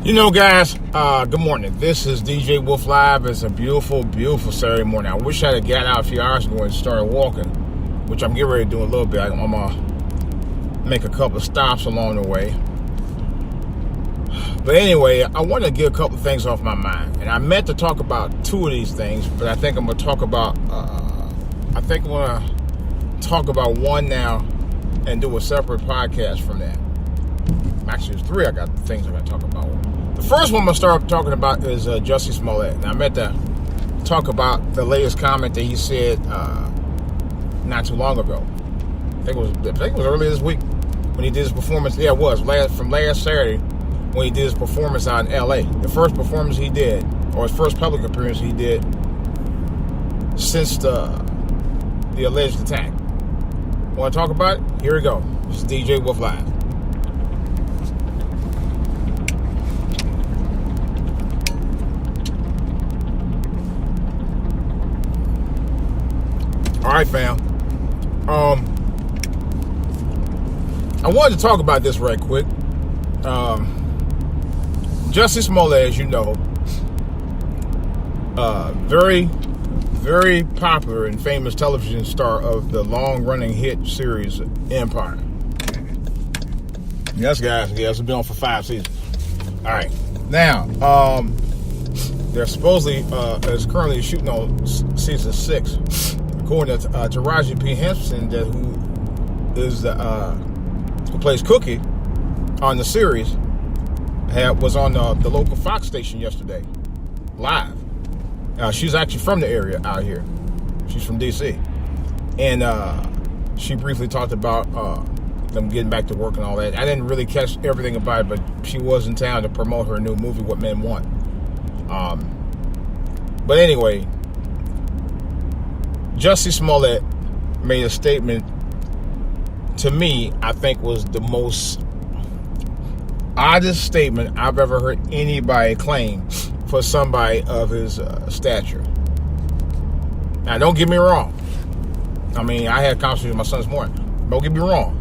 You know, guys, good morning. This is DJ Wolf Live. It's a beautiful, beautiful Saturday morning. I wish I had got out a few hours ago and started walking, which I'm getting ready to do a little bit. I'm going to make a couple of stops along the way. But anyway, I want to get a couple of things off my mind. And I meant to talk about two of these things, but I think I'm going to talk about, one now and do a separate podcast from that. Actually, there's three things I got to talk about. The first one I'm going to start talking about is Jusssie Smollett. And I meant to talk about the latest comment that he said not too long ago. I think it was earlier this week when he did his performance. Yeah, it was from last Saturday when he did his performance out in L.A. The first performance he did, or his first public appearance he did since the alleged attack. Want to talk about it? Here we go. This is DJ Wolf Live. All right, fam. I wanted to talk about this right quick. Jusssie Smollett, as you know, very, very popular and famous television star of the long-running hit series Empire. Yes, guys. Yes, it's been on for 5 seasons. All right. Now, they're supposedly is currently shooting on season 6. According to Taraji P. Henson, who plays Cookie on the series, was on the local Fox station yesterday, live. She's actually from the area out here. She's from D.C. And she briefly talked about them getting back to work and all that. I didn't really catch everything about it, but she was in town to promote her new movie, What Men Want. But anyway, Jusssie Smollett made a statement, to me, I think was the most oddest statement I've ever heard anybody claim for somebody of his stature. Now, don't get me wrong. I mean, I had a conversation with my son this morning. Don't get me wrong.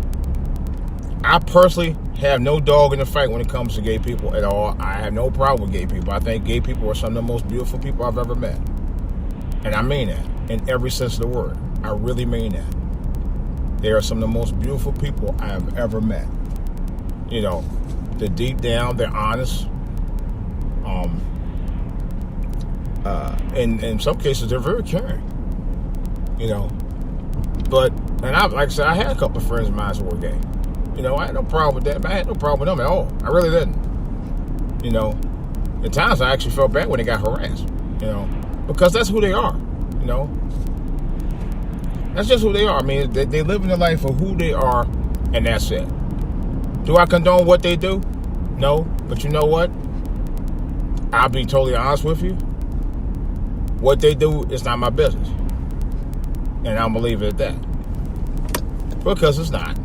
I personally have no dog in the fight when it comes to gay people at all. I have no problem with gay people. I think gay people are some of the most beautiful people I've ever met. And I mean that in every sense of the word. I really mean that. They are some of the most beautiful people I have ever met. You know, they're deep down, they're honest. And in some cases, they're very caring. You know, like I said, I had a couple of friends of mine who were gay. You know, I had no problem with that. I had no problem with them at all. I really didn't. You know, at times I actually felt bad when they got harassed. You know, because that's who they are. You know, that's just who they are. I mean, they live in the life of who they are, and that's it. Do I condone what they do? No, but you know what? I'll be totally honest with you. What they do is not my business. And I'm going to leave it at that. Because it's not.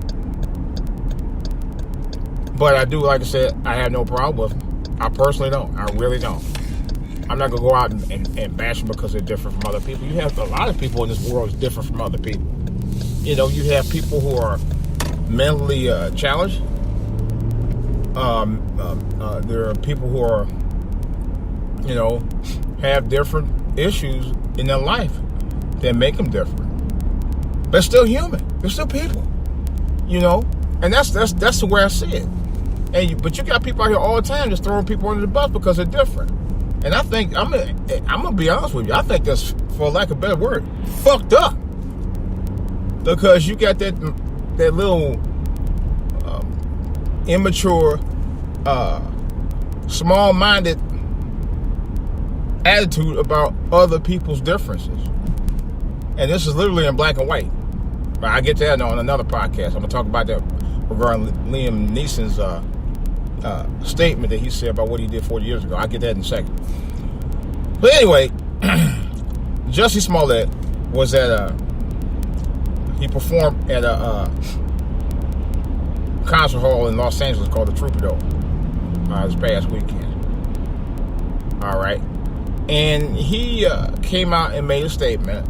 But I do, like I said, I have no problem with them. I personally don't. I really don't. I'm not going to go out and bash them because they're different from other people. You have a lot of people in this world that's different from other people. You know, you have people who are mentally challenged. There are people who are, you know, have different issues in their life that make them different. But they're still human. They're still people. You know, and that's the way I see it. But you got people out here all the time just throwing people under the bus because they're different. And I think I'm gonna be honest with you. I think that's, for lack of a better word, fucked up. Because you got that little immature, small-minded attitude about other people's differences. And this is literally in black and white. But I get to that on another podcast. I'm gonna talk about that regarding Liam Neeson's statement that he said about what he did 40 years ago. I'll get that in a second. But anyway, Jusssie Smollett was he performed at a concert hall in Los Angeles called the Troubadour this past weekend. All right. And he came out and made a statement,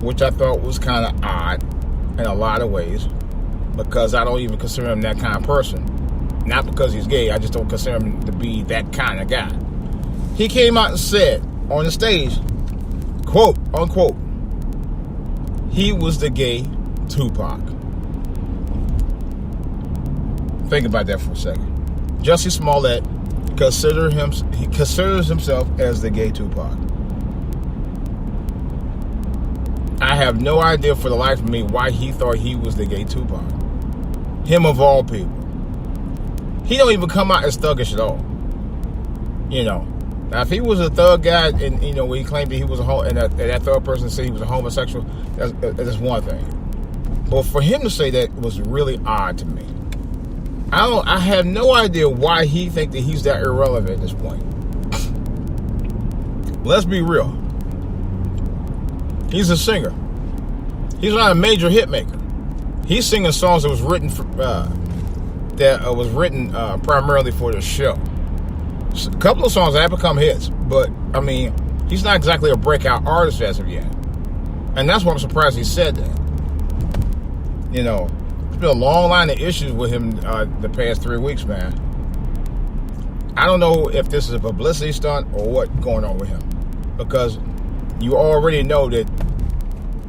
which I thought was kind of odd in a lot of ways, because I don't even consider him that kind of person. Not because he's gay. I just don't consider him to be that kind of guy. He came out and said on the stage, quote, unquote, he was the gay Tupac. Think about that for a second. Jusssie Smollett considers himself as the gay Tupac. I have no idea for the life of me why he thought he was the gay Tupac. Him of all people. He don't even come out as thuggish at all. You know. Now, if he was a thug guy, and you know, when he claimed that he was and that thug person said he was a homosexual, that's one thing. But for him to say that was really odd to me. I have no idea why he think that he's that irrelevant at this point. Let's be real. He's a singer. He's not a major hit maker. He's singing songs that was written primarily for the show. A couple of songs have become hits, but I mean, he's not exactly a breakout artist as of yet, and that's why I'm surprised he said that. You know, there's been a long line of issues with him the past 3 weeks, man. I don't know if this is a publicity stunt or what's going on with him, because you already know that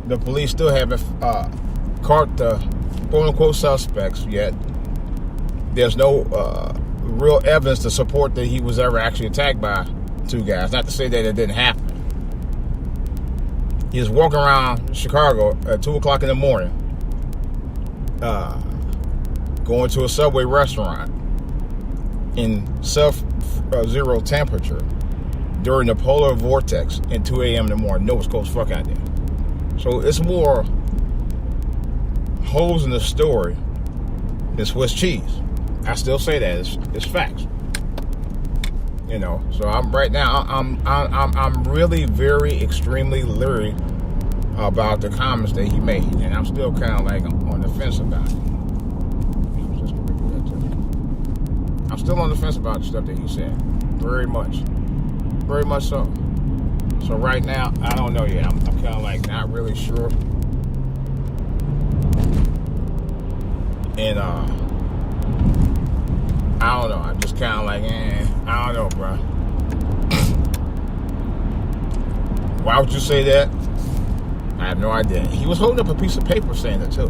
the police still haven't caught the quote-unquote suspects yet. There's no real evidence to support that he was ever actually attacked by two guys. Not to say that it didn't happen. He was walking around Chicago at 2 o'clock in the morning, going to a Subway restaurant in sub-zero temperature during the polar vortex at 2 a.m. in the morning. No, it's cold as fuck out there. So it's more holes in the story than Swiss cheese. I still say that it's facts. You know, so I'm really very extremely leery about the comments that he made, and I'm still kind of like on the fence about it. I'm still on the fence about the stuff that he said, very much so. So right now, I don't know yet. I'm kind of like not really sure, and I don't know. I'm just kind of like, I don't know, bro. Why would you say that? I have no idea. He was holding up a piece of paper saying it, too.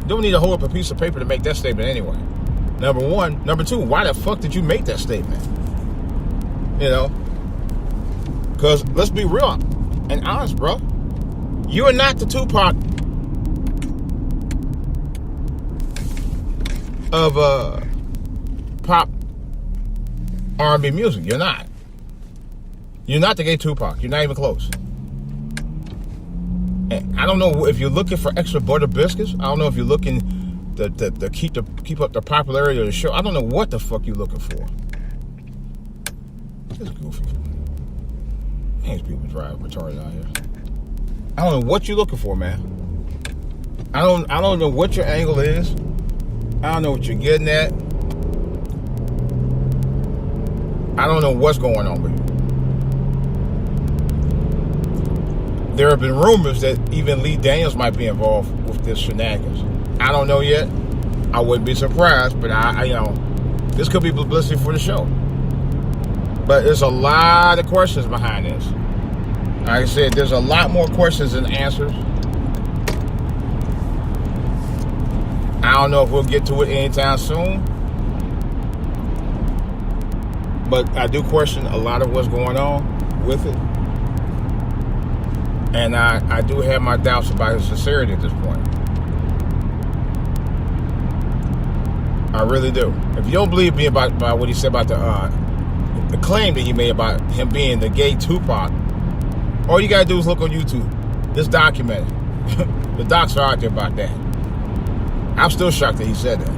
You don't need to hold up a piece of paper to make that statement anyway. Number one. Number two, why the fuck did you make that statement? You know? Because, let's be real and honest, bro. You are not the Tupac of pop R&B music. You're not. You're not the gay Tupac. You're not even close. And I don't know if you're looking for extra butter biscuits. I don't know if you're looking to keep up the popularity of the show. I don't know what the fuck you're looking for. This goofy. These people drive retarded out here. I don't know what you're looking for, man. I don't know what your angle is. I don't know what you're getting at. I don't know what's going on with you. There have been rumors that even Lee Daniels might be involved with this shenanigans. I don't know yet. I wouldn't be surprised, but I this could be publicity for the show. But there's a lot of questions behind this. Like I said, there's a lot more questions than answers. I don't know if we'll get to it anytime soon, but I do question a lot of what's going on with it, and I do have my doubts about his sincerity at this point. I really do. If you don't believe me about what he said about the claim that he made about him being the gay Tupac, all you gotta do is look on YouTube. It's documented. The docs are out there about that. I'm still shocked that he said that.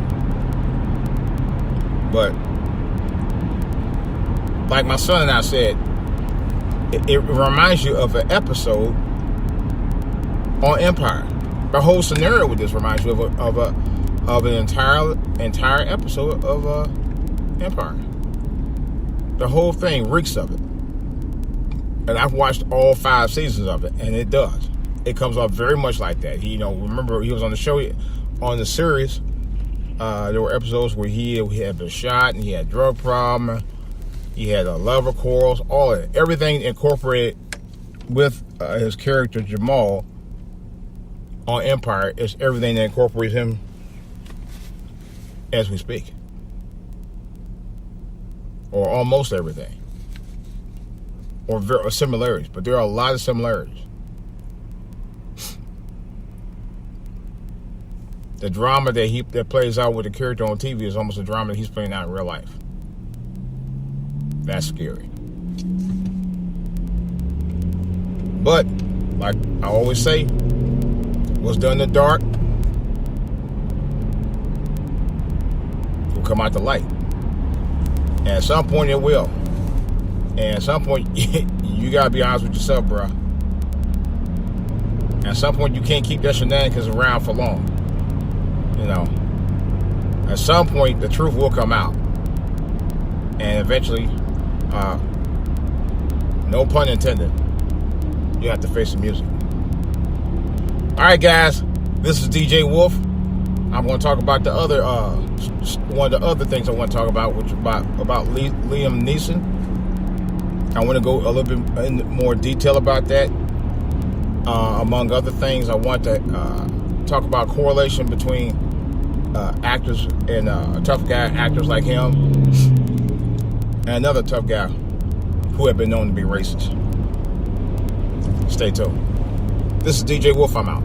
But, like my son and I said, it reminds you of an episode on Empire. The whole scenario with this reminds you of an entire episode of Empire. The whole thing reeks of it. And I've watched all 5 seasons of it, and it does. It comes off very much like that. Remember he was on the show, on the series, There were episodes where he had been shot and he had a drug problem. He had a lover quarrels, all of it. Everything incorporated with his character Jamal on Empire is everything that incorporates him as we speak. Or almost everything. Or similarities. But there are a lot of similarities. The drama that plays out with the character on TV is almost a drama that he's playing out in real life. That's scary. But, like I always say, what's done in the dark will come out the light. And at some point it will. And at some point, you gotta be honest with yourself, bro. At some point, you can't keep that shenanigans around for long. You know, at some point, the truth will come out. And eventually, no pun intended, you have to face the music. All right, guys, this is DJ Wolf. I'm going to talk about the other, one of the other things I want to talk about, which is about Liam Neeson. I want to go a little bit in more detail about that. Among other things, I want to talk about correlation between actors and tough guy actors like him and another tough guy who have been known to be racist. Stay tuned. This is DJ Wolf. I'm out.